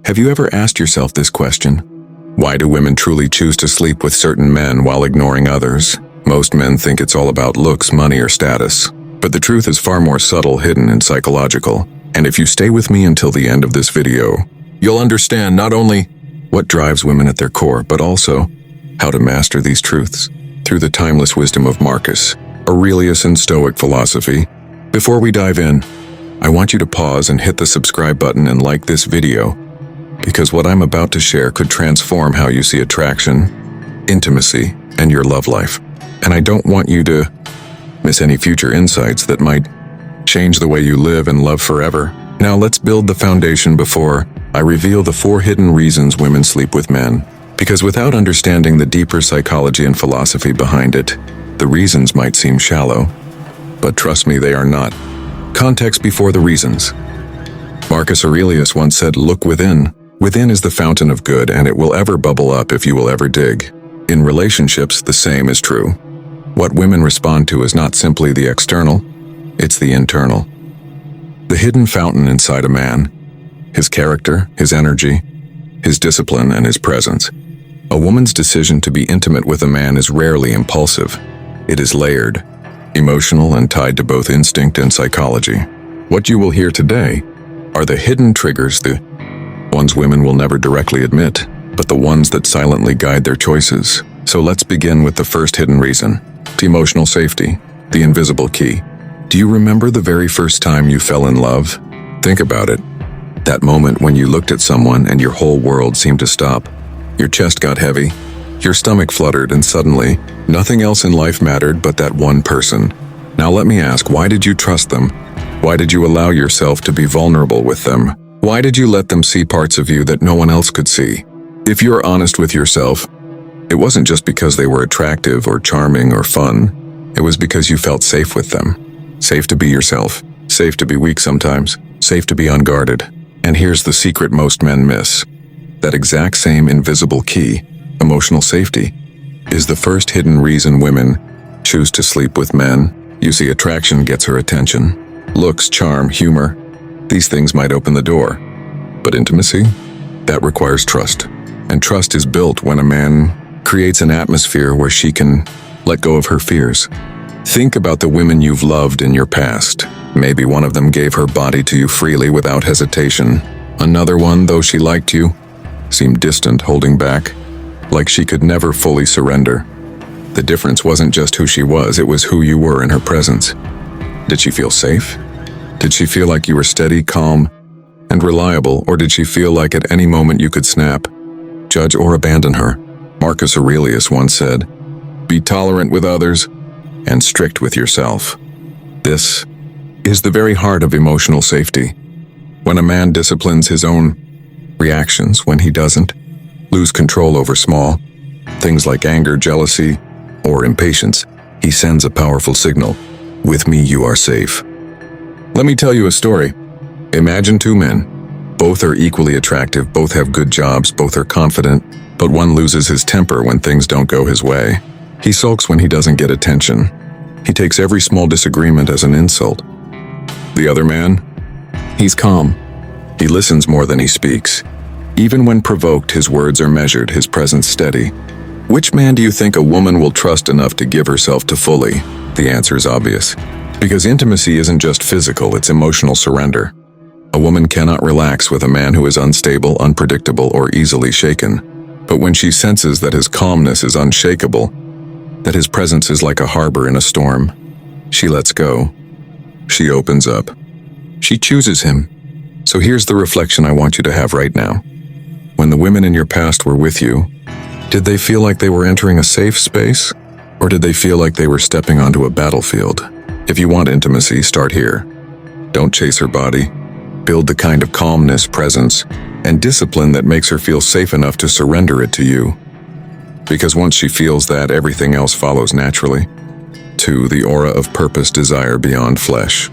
Have you ever asked yourself this question? Why do women truly choose to sleep with certain men while ignoring others? Most men think it's all about looks, money, or status. But the truth is far more subtle, hidden, and psychological. And if you stay with me until the end of this video, you'll understand not only what drives women at their core, but also how to master these truths through the timeless wisdom of Marcus Aurelius and Stoic philosophy. Before we dive in, I want you to pause and hit the subscribe button and like this video, because what I'm about to share could transform how you see attraction, intimacy, and your love life. And I don't want you to miss any future insights that might change the way you live and love forever. Now let's build the foundation before I reveal the 4 hidden reasons women sleep with men. Because without understanding the deeper psychology and philosophy behind it, the reasons might seem shallow, but trust me, they are not. Context before the reasons. Marcus Aurelius once said, "Look within. Within is the fountain of good, and it will ever bubble up if you will ever dig." In relationships, the same is true. What women respond to is not simply the external, it's the internal. The hidden fountain inside a man, his character, his energy, his discipline, and his presence. A woman's decision to be intimate with a man is rarely impulsive. It is layered, emotional, and tied to both instinct and psychology. What you will hear today are the hidden triggers, the ones women will never directly admit, but the ones that silently guide their choices. So let's begin with the first hidden reason: emotional safety, the invisible key. Do you remember the very first time you fell in love? Think about it. That moment when you looked at someone and your whole world seemed to stop. Your chest got heavy, your stomach fluttered, and suddenly, nothing else in life mattered but that one person. Now let me ask, why did you trust them? Why did you allow yourself to be vulnerable with them? Why did you let them see parts of you that no one else could see? If you're honest with yourself, it wasn't just because they were attractive or charming or fun. It was because you felt safe with them. Safe to be yourself. Safe to be weak sometimes. Safe to be unguarded. And here's the secret most men miss. That exact same invisible key, emotional safety, is the first hidden reason women choose to sleep with men. You see, attraction gets her attention. Looks, charm, humor, these things might open the door. But intimacy? That requires trust. And trust is built when a man creates an atmosphere where she can let go of her fears. Think about the women you've loved in your past. Maybe one of them gave her body to you freely without hesitation. Another one, though she liked you, seemed distant, holding back, like she could never fully surrender. The difference wasn't just who she was, it was who you were in her presence. Did she feel safe? Did she feel like you were steady, calm, and reliable, or did she feel like at any moment you could snap, judge, or abandon her? Marcus Aurelius once said, "Be tolerant with others and strict with yourself." This is the very heart of emotional safety. When a man disciplines his own reactions, when he doesn't lose control over small things like anger, jealousy, or impatience, he sends a powerful signal: with me you are safe. Let me tell you a story. Imagine 2 men. Both are equally attractive, both have good jobs, both are confident, but one loses his temper when things don't go his way. He sulks when he doesn't get attention. He takes every small disagreement as an insult. The other man? He's calm. He listens more than he speaks. Even when provoked, his words are measured, his presence steady. Which man do you think a woman will trust enough to give herself to fully? The answer is obvious. Because intimacy isn't just physical, it's emotional surrender. A woman cannot relax with a man who is unstable, unpredictable, or easily shaken. But when she senses that his calmness is unshakable, that his presence is like a harbor in a storm, she lets go. She opens up. She chooses him. So here's the reflection I want you to have right now. When the women in your past were with you, did they feel like they were entering a safe space? Or did they feel like they were stepping onto a battlefield? If you want intimacy, start here. Don't chase her body. Build the kind of calmness, presence, and discipline that makes her feel safe enough to surrender it to you. Because once she feels that, everything else follows naturally. 2. The aura of purpose, desire beyond flesh.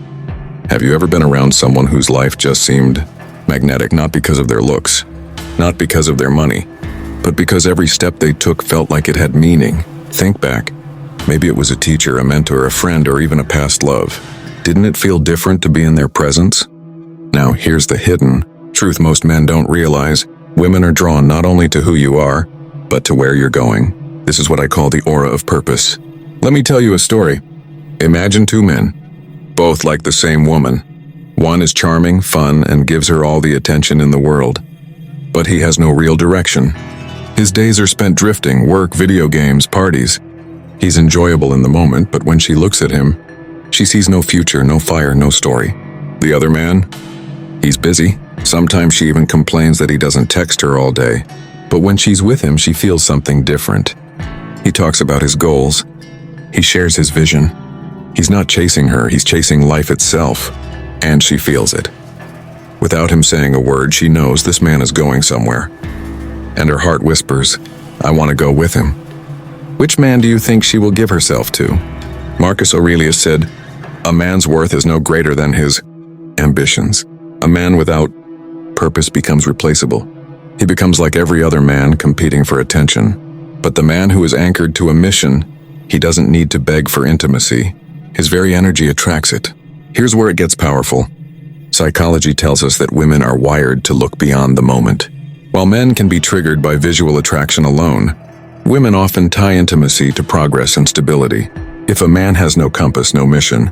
Have you ever been around someone whose life just seemed magnetic, not because of their looks, not because of their money, but because every step they took felt like it had meaning? Think back. Maybe it was a teacher, a mentor, a friend, or even a past love. Didn't it feel different to be in their presence? Now, here's the hidden truth most men don't realize. Women are drawn not only to who you are, but to where you're going. This is what I call the aura of purpose. Let me tell you a story. Imagine two men, both like the same woman. One is charming, fun, and gives her all the attention in the world. But he has no real direction. His days are spent drifting, work, video games, parties. He's enjoyable in the moment, but when she looks at him, she sees no future, no fire, no story. The other man? He's busy. Sometimes she even complains that he doesn't text her all day. But when she's with him, she feels something different. He talks about his goals. He shares his vision. He's not chasing her, he's chasing life itself. And she feels it. Without him saying a word, she knows this man is going somewhere. And her heart whispers, I want to go with him. Which man do you think she will give herself to? Marcus Aurelius said, a man's worth is no greater than his ambitions. A man without purpose becomes replaceable. He becomes like every other man, competing for attention. But the man who is anchored to a mission, he doesn't need to beg for intimacy. His very energy attracts it. Here's where it gets powerful. Psychology tells us that women are wired to look beyond the moment. While men can be triggered by visual attraction alone, women often tie intimacy to progress and stability. If a man has no compass, no mission,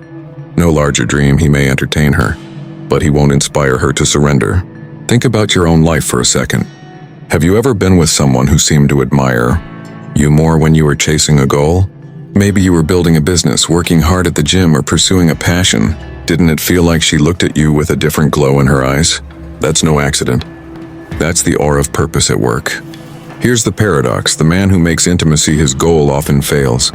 no larger dream, he may entertain her, but he won't inspire her to surrender. Think about your own life for a second. Have you ever been with someone who seemed to admire you more when you were chasing a goal? Maybe you were building a business, working hard at the gym, or pursuing a passion. Didn't it feel like she looked at you with a different glow in her eyes? That's no accident. That's the aura of purpose at work. Here's the paradox. The man who makes intimacy his goal often fails.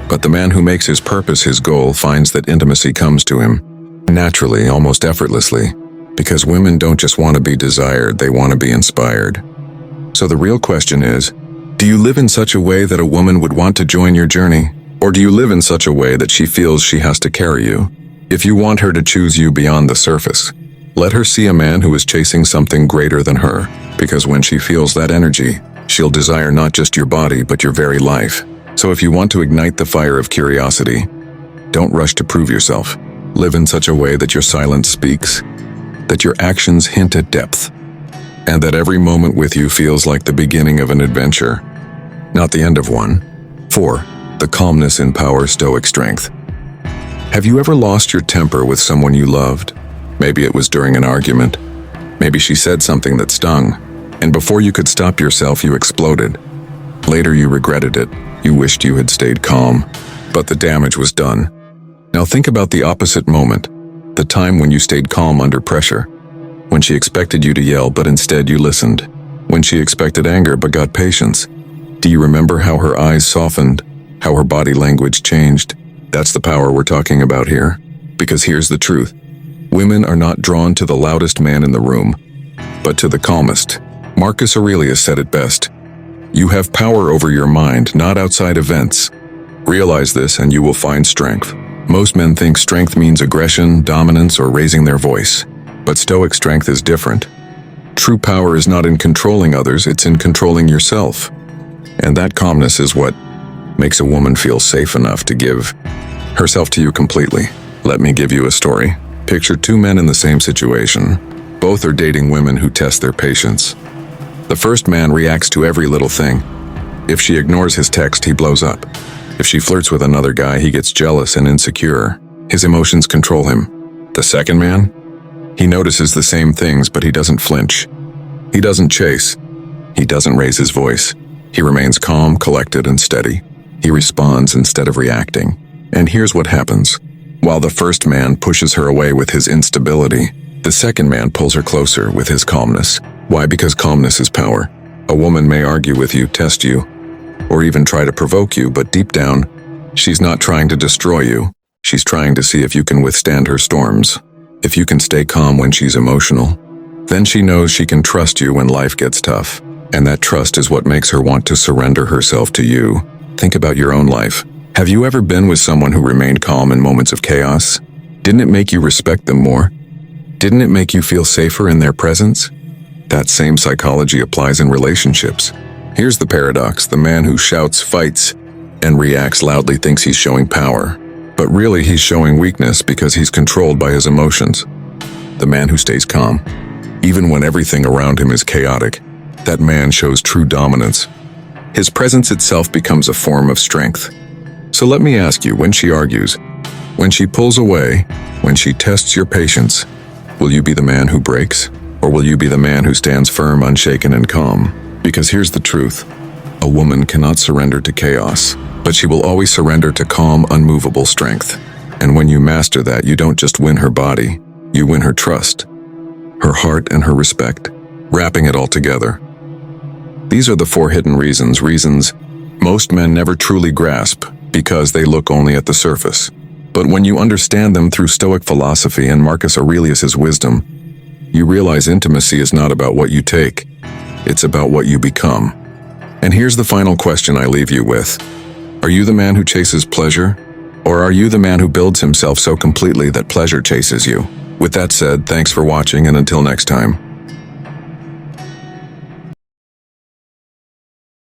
But the man who makes his purpose his goal finds that intimacy comes to him naturally, almost effortlessly. Because women don't just want to be desired, they want to be inspired. So the real question is, do you live in such a way that a woman would want to join your journey? Or do you live in such a way that she feels she has to carry you? If you want her to choose you beyond the surface, let her see a man who is chasing something greater than her. Because when she feels that energy, she'll desire not just your body, but your very life. So if you want to ignite the fire of curiosity, don't rush to prove yourself. Live in such a way that your silence speaks, that your actions hint at depth, and that every moment with you feels like the beginning of an adventure, not the end of one. 4. The calmness in power, Stoic strength. Have you ever lost your temper with someone you loved? Maybe it was during an argument. Maybe she said something that stung, and before you could stop yourself, you exploded. Later you regretted it. You wished you had stayed calm, but the damage was done. Now think about the opposite moment, the time when you stayed calm under pressure, when she expected you to yell but instead you listened, when she expected anger but got patience. Do you remember how her eyes softened, how her body language changed? That's the power we're talking about here. Because here's the truth. Women are not drawn to the loudest man in the room, but to the calmest. Marcus Aurelius said it best. You have power over your mind, not outside events. Realize this and you will find strength. Most men think strength means aggression, dominance, or raising their voice. But Stoic strength is different. True power is not in controlling others, it's in controlling yourself. And that calmness is what makes a woman feel safe enough to give herself to you completely. Let me give you a story. Picture two men in the same situation. Both are dating women who test their patience. The first man reacts to every little thing. If she ignores his text, he blows up. If she flirts with another guy, he gets jealous and insecure. His emotions control him. The second man? He notices the same things, but he doesn't flinch. He doesn't chase. He doesn't raise his voice. He remains calm, collected, and steady. He responds instead of reacting. And here's what happens. While the first man pushes her away with his instability, the second man pulls her closer with his calmness. Why? Because calmness is power. A woman may argue with you, test you, or even try to provoke you, but deep down, she's not trying to destroy you. She's trying to see if you can withstand her storms. If you can stay calm when she's emotional, then she knows she can trust you when life gets tough. And that trust is what makes her want to surrender herself to you. Think about your own life. Have you ever been with someone who remained calm in moments of chaos? Didn't it make you respect them more? Didn't it make you feel safer in their presence? That same psychology applies in relationships. Here's the paradox. The man who shouts, fights, and reacts loudly thinks he's showing power. But really he's showing weakness because he's controlled by his emotions. The man who stays calm, Even when everything around him is chaotic, that man shows true dominance. His presence itself becomes a form of strength. So let me ask you, when she argues, when she pulls away, when she tests your patience, will you be the man who breaks? Or will you be the man who stands firm, unshaken, and calm? Because here's the truth. A woman cannot surrender to chaos, but she will always surrender to calm, unmovable strength. And when you master that, you don't just win her body, you win her trust, her heart, and her respect, wrapping it all together. These are the 4 hidden reasons most men never truly grasp because they look only at the surface. But when you understand them through Stoic philosophy and Marcus Aurelius's wisdom, you realize intimacy is not about what you take, it's about what you become. And here's the final question I leave you with. Are you the man who chases pleasure? Or are you the man who builds himself so completely that pleasure chases you? With that said, thanks for watching, and until next time.